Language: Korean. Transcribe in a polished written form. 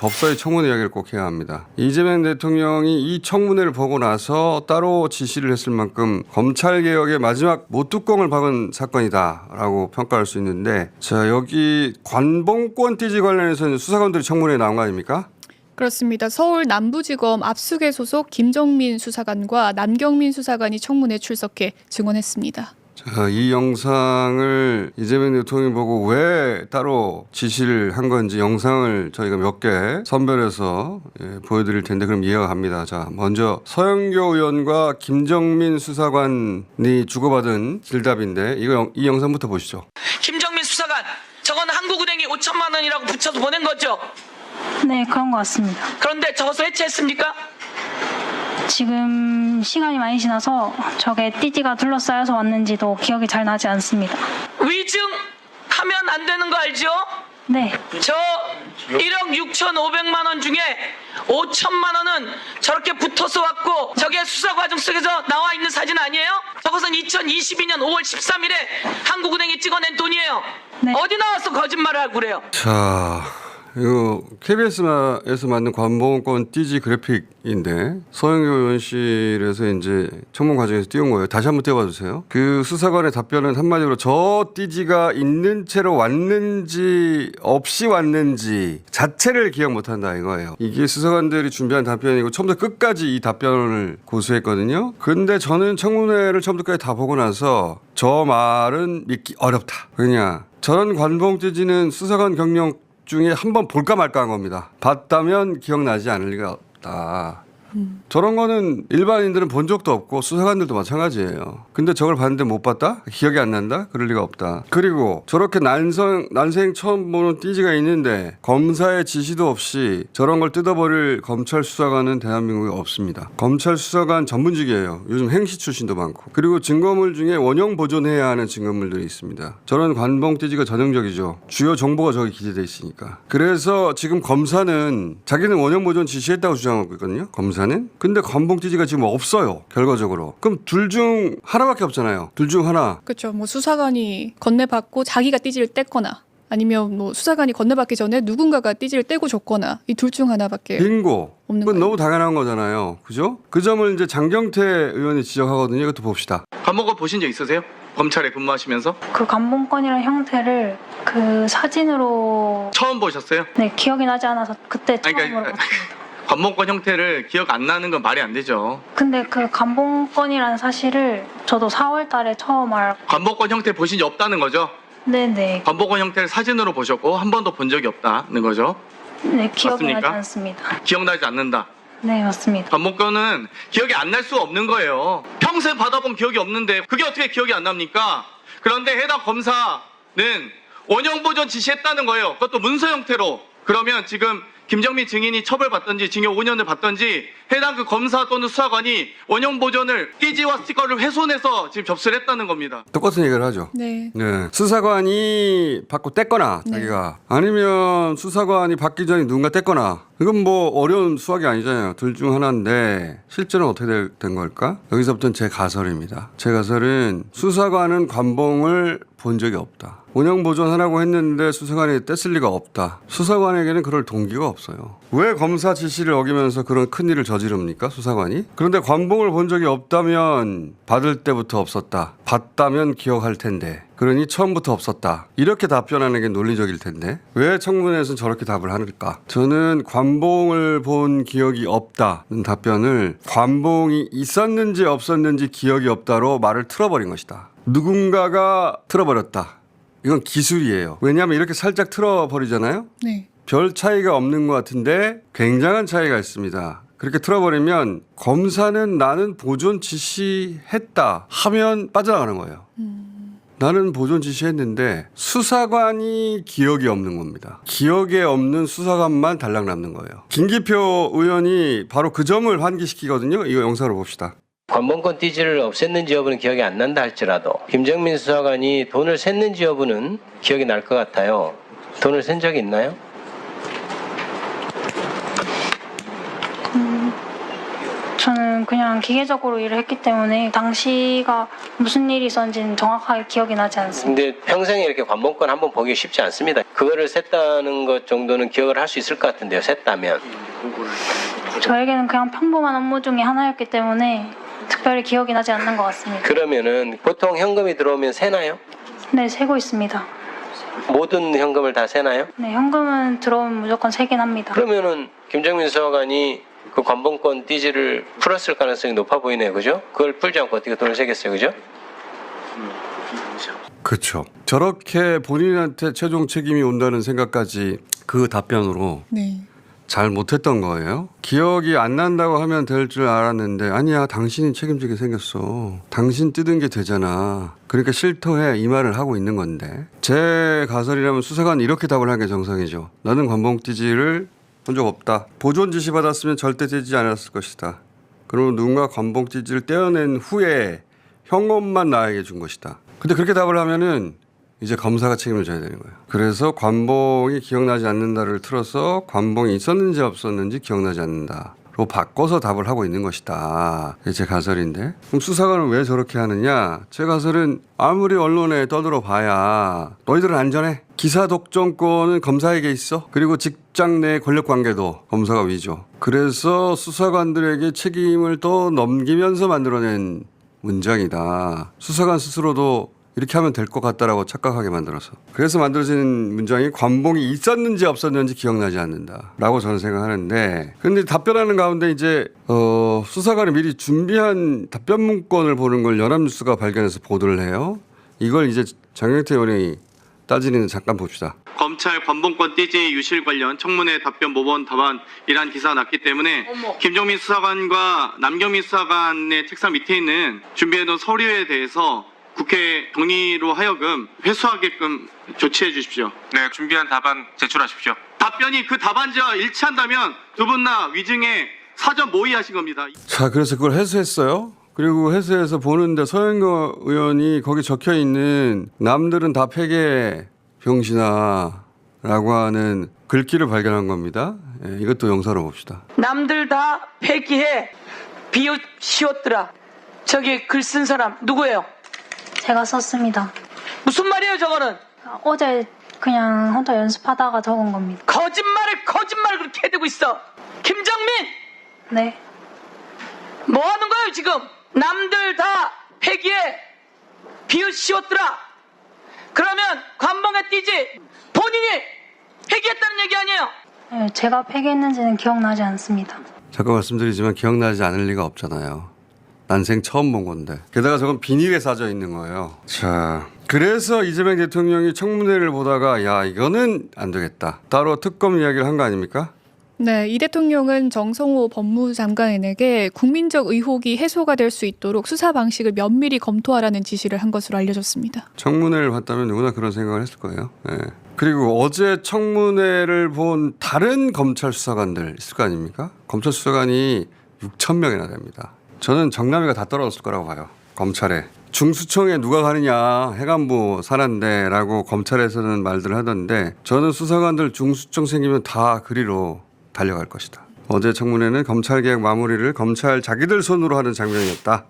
법사위 청문회 이야기를 꼭 해야 합니다. 이재명 대통령이 이 청문회를 보고 나서 따로 지시를 했을 만큼 검찰개혁의 마지막 못뚜껑을 박은 사건이다라고 평가할 수 있는데, 자, 여기 관봉권 띠지 관련해서는 수사관들이 청문회에 나온 거 아닙니까? 그렇습니다. 서울 남부지검 압수계 소속 김정민 수사관과 남경민 수사관이 청문회에 출석해 증언했습니다. 자, 이 영상을 이재명 대통령이 보고 왜 따로 지시를 한 건지 영상을 저희가 몇 개 선별해서 보여드릴 텐데 그럼 이해가 갑니다. 자, 먼저 서영교 의원과 김정민 수사관이 주고받은 질답인데 이 영상부터 보시죠. 김정민 수사관, 저건 한국은행이 5천만 원이라고 붙여서 보낸 거죠? 네, 그런 것 같습니다. 그런데 저것을 해체했습니까? 지금 시간이 많이 지나서 저게 띠지가 둘러싸여서 왔는지도 기억이 잘 나지 않습니다. 위증하면 안 되는 거 알죠? 네, 저 1억 6,500만 원 중에 5천만 원은 저렇게 붙어서 왔고 저게 수사 과정 속에서 나와 있는 사진 아니에요? 저것은 2022년 5월 13일에 한국은행이 찍어낸 돈이에요. 네. 어디 나와서 거짓말을 하고 그래요? 자, 이거 KBS에서 만든 관봉권 띠지 그래픽인데 서영교 의원실에서 이제 청문 과정에서 띄운 거예요. 다시 한번 띄워봐 주세요. 그 수사관의 답변은 한마디로 저 띠지가 있는 채로 왔는지 없이 왔는지 자체를 기억 못한다 이거예요. 이게 수사관들이 준비한 답변이고 처음부터 끝까지 이 답변을 고수했거든요. 그런데 저는 청문회를 처음부터 끝까지 다 보고 나서 저 말은 믿기 어렵다. 왜냐, 저런 관봉 띠지는 수사관 경력 중에 한 번 볼까 말까 한 겁니다. 봤다면 기억나지 않을 리가 없다. 저런 거는 일반인들은 본 적도 없고 수사관들도 마찬가지예요. 근데 저걸 봤는데 못 봤다? 기억이 안 난다? 그럴 리가 없다. 그리고 저렇게 난생 처음 보는 띠지가 있는데 검사의 지시도 없이 저런 걸 뜯어버릴 검찰 수사관은 대한민국에 없습니다. 검찰 수사관 전문직이에요. 요즘 행시 출신도 많고. 그리고 증거물 중에 원형 보존해야 하는 증거물들이 있습니다. 저런 관봉 띠지가 전형적이죠. 주요 정보가 저기 기재돼 있으니까. 그래서 지금 검사는 자기는 원형 보존 지시했다고 주장하고 있거든요. 검사는. 근데 관봉 띠지가 지금 없어요. 결과적으로. 그럼 둘 중 하나밖에 없잖아요. 둘 중 하나. 그렇죠. 뭐 수사관이 건네받고 자기가 띠지를 뗐거나 아니면 뭐 수사관이 건네받기 전에 누군가가 띠지를 떼고 줬거나 이 둘 중 하나밖에 빙고. 없는 그건 거예요. 너무 당연한 거잖아요. 그죠? 그 점을 이제 장경태 의원이 지적하거든요. 이것도 봅시다. 감옥을 보신 적 있으세요? 검찰에 근무하시면서? 그 관봉권이라는 형태를 그 사진으로 처음 보셨어요? 네 기억이 나지 않아서 그때 아니, 처음으로 그러니까 봤습니다. 관봉권 형태를 기억 안 나는 건 말이 안 되죠. 근데 그 관봉권이라는 사실을 저도 4월 달에 처음 알고 관봉권 형태 보신 적 없다는 거죠? 네네 관봉권 형태를 사진으로 보셨고 한 번도 본 적이 없다는 거죠? 네 기억이 나지 맞습니까? 않습니다. 기억나지 않는다. 네 맞습니다. 관봉권은 기억이 안 날 수가 없는 거예요. 평생 받아본 기억이 없는데 그게 어떻게 기억이 안 납니까? 그런데 해당 검사는 원형 보존 지시했다는 거예요. 그것도 문서 형태로. 그러면 지금 김정민 증인이 처벌받든지 징역 5년을 받든지 해당 그 검사 또는 수사관이 원형 보존을 띠지와 스티커를 훼손해서 지금 접수를 했다는 겁니다. 똑같은 얘기를 하죠. 네. 네. 수사관이 받고 뗐거나 네. 자기가 아니면 수사관이 받기 전에 누군가 뗐거나 이건 뭐 어려운 수학이 아니잖아요. 둘 중 하나인데 실제는 어떻게 된 걸까? 여기서부터는 제 가설입니다. 제 가설은 수사관은 관봉을 본 적이 없다. 원형 보존하라고 했는데 수사관이 뗐을 리가 없다. 수사관에게는 그럴 동기가 없어요. 왜 검사 지시를 어기면서 그런 큰일을 저지릅니까? 수사관이? 그런데 관봉을 본 적이 없다면 받을 때부터 없었다. 봤다면 기억할 텐데. 그러니 처음부터 없었다. 이렇게 답변하는 게 논리적일 텐데 왜 청문회에서는 저렇게 답을 하는가? 저는 관봉을 본 기억이 없다는 답변을 관봉이 있었는지 없었는지 기억이 없다로 말을 틀어버린 것이다. 누군가가 틀어버렸다. 이건 기술이에요. 왜냐하면 이렇게 살짝 틀어버리잖아요. 네. 별 차이가 없는 것 같은데 굉장한 차이가 있습니다. 그렇게 틀어버리면 검사는 나는 보존 지시했다 하면 빠져나가는 거예요. 나는 보존 지시했는데 수사관이 기억이 없는 겁니다. 기억에 없는 수사관만 달랑 남는 거예요. 김기표 의원이 바로 그 점을 환기시키거든요. 이거 영상으로 봅시다. 관봉권 띠지를 없앴는지 여부는 기억이 안 난다 할지라도 김정민 수사관이 돈을 샜는지 여부는 기억이 날 것 같아요. 돈을 센 적이 있나요? 저는 그냥 기계적으로 일을 했기 때문에 당시가 무슨 일이 있었는지는 정확하게 기억이 나지 않습니다. 근데 평생에 이렇게 관봉권 한번 보기 쉽지 않습니다. 그거를 셌다는 것 정도는 기억을 할 수 있을 것 같은데요. 셌다면. 저에게는 그냥 평범한 업무 중에 하나였기 때문에 특별히 기억이 나지 않는 것 같습니다. 그러면은 보통 현금이 들어오면 세나요? 네, 세고 있습니다. 모든 현금을 다 세나요? 네, 현금은 들어오면 무조건 세긴 합니다. 그러면은 김정민 수사관이 그 관봉권 띠지를 풀었을 가능성이 높아 보이네요. 그죠? 그걸 풀지 않고 어떻게 돈을 세겠어요. 그죠? 그렇죠. 저렇게 본인한테 최종 책임이 온다는 생각까지 그 답변으로 네. 잘 못했던 거예요. 기억이 안 난다고 하면 될 줄 알았는데 아니야 당신이 책임지게 생겼어. 당신 뜯은 게 되잖아. 그러니까 실토해 이 말을 하고 있는 건데 제 가설이라면 수사관 이렇게 답을 한 게 정상이죠. 나는 관봉띠지를 본 적 없다. 보존 지시 받았으면 절대 떼지 않았을 것이다. 그러면 누군가 관봉띠지를 떼어낸 후에 현금만 나에게 준 것이다. 근데 그렇게 답을 하면은 이제 검사가 책임을 져야 되는 거예요. 그래서 관봉이 기억나지 않는다를 틀어서 관봉이 있었는지 없었는지 기억나지 않는다로 바꿔서 답을 하고 있는 것이다. 이게 제 가설인데 그럼 수사관은 왜 저렇게 하느냐. 제 가설은 아무리 언론에 떠들어 봐야 너희들은 안전해. 기사 독점권은 검사에게 있어. 그리고 직장 내 권력관계도 검사가 위죠. 그래서 수사관들에게 책임을 또 넘기면서 만들어낸 문장이다. 수사관 스스로도 이렇게 하면 될 것 같다라고 착각하게 만들어서. 그래서 만들어진 문장이 관봉이 있었는지 없었는지 기억나지 않는다라고 저는 생각하는데 근데 답변하는 가운데 이제 수사관이 미리 준비한 답변 문건을 보는 걸 연합뉴스가 발견해서 보도를 해요. 이걸 이제 장경태 의원이 따지는 잠깐 봅시다. 검찰 관봉권 띠지 유실 관련 청문회 답변 모범 답안이란 기사가 났기 때문에 김정민 수사관과 남경민 수사관의 책상 밑에 있는 준비해놓은 서류에 대해서 국회 동의로 하여금 회수하게끔 조치해 주십시오. 네, 준비한 답안 제출하십시오. 답변이 그 답안지와 일치한다면 두 분 다 위증에 사전 모의하신 겁니다. 자, 그래서 그걸 해수했어요. 그리고 해수해서 보는데 서영교 의원이 거기 적혀 있는 남들은 다 폐기해 병신아 라고 하는 글귀를 발견한 겁니다. 예, 이것도 영사로 봅시다. 남들 다 폐기해 비웃 씌웠더라. 저기 글 쓴 사람 누구예요? 제가 썼습니다. 무슨 말이에요 저거는? 어제 그냥 혼자 연습하다가 적은 겁니다. 거짓말을 그렇게 해대고 있어. 김정민 네. 뭐 하는 거예요 지금? 남들 다 폐기해 비웃 씌웠더라. 그러면 관봉에 띄지 본인이 폐기했다는 얘기 아니에요? 네, 제가 폐기했는지는 기억나지 않습니다. 잠깐 말씀드리지만 기억나지 않을 리가 없잖아요. 난생 처음 본 건데. 게다가 저건 비닐에 싸져 있는 거예요. 자, 그래서 이재명 대통령이 청문회를 보다가 야 이거는 안 되겠다. 따로 특검 이야기를 한 거 아닙니까? 네, 이 대통령은 정성호 법무장관에게 국민적 의혹이 해소가 될 수 있도록 수사 방식을 면밀히 검토하라는 지시를 한 것으로 알려졌습니다. 청문회를 봤다면 누구나 그런 생각을 했을 거예요. 네. 그리고 어제 청문회를 본 다른 검찰 수사관들 있을 거 아닙니까? 검찰 수사관이 6,000명이나 됩니다. 저는 정남이가 다 떨어졌을 거라고 봐요. 검찰에. 중수청에 누가 가느냐 해관부 산한데라고 검찰에서는 말들 하던데 저는 수사관들 중수청 생기면 다 그리로 달려갈 것이다. 어제 청문회는 검찰개혁 마무리를 검찰 자기들 손으로 하는 장면이었다.